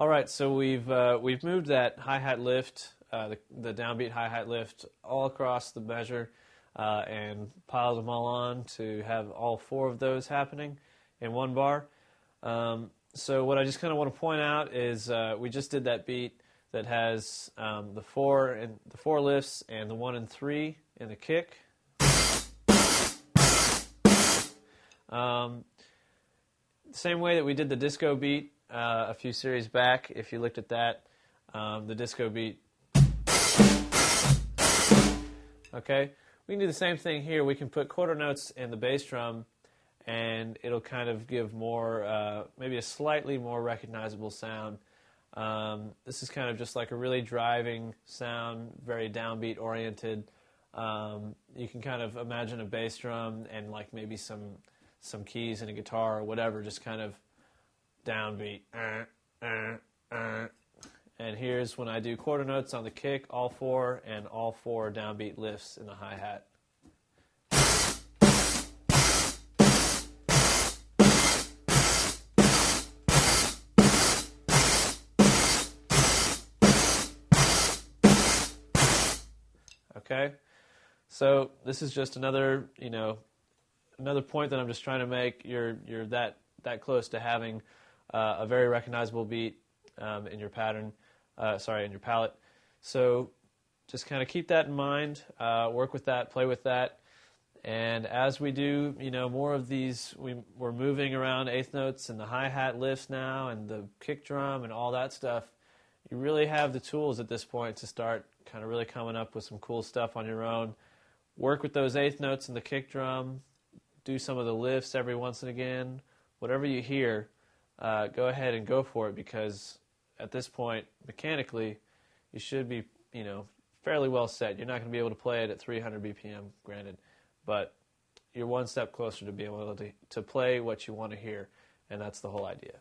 All right, so we've moved that hi-hat lift, the downbeat hi-hat lift, all across the measure, and piled them all on to have all four of those happening in one bar. So what I just kind of want to point out is we just did that beat that has the four lifts and the 1 and 3 in the kick. Same way that we did the disco beat a few series back. If you looked at that, the disco beat. Okay, we can do the same thing here. We can put quarter notes in the bass drum, and it'll kind of give more, maybe a slightly more recognizable sound. This is kind of just like a really driving sound, very downbeat oriented. You can kind of imagine a bass drum and like maybe some keys and a guitar or whatever, just kind of downbeat. And here's when I do quarter notes on the kick, all four, and all four downbeat lifts in the hi-hat. Okay, so this is just another, another point that I'm just trying to make. You're that close to having a very recognizable beat in your pattern, in your palette. So just kind of keep that in mind, work with that, play with that, and as we do, more of these, we're moving around eighth notes and the hi-hat lifts now and the kick drum and all that stuff. You really have the tools at this point to start kind of really coming up with some cool stuff on your own. Work with those eighth notes in the kick drum, do some of the lifts every once and again. Whatever you hear, go ahead and go for it, because at this point, mechanically, you should be, fairly well set. You're not going to be able to play it at 300 BPM, granted, but you're one step closer to being able to play what you want to hear, and that's the whole idea.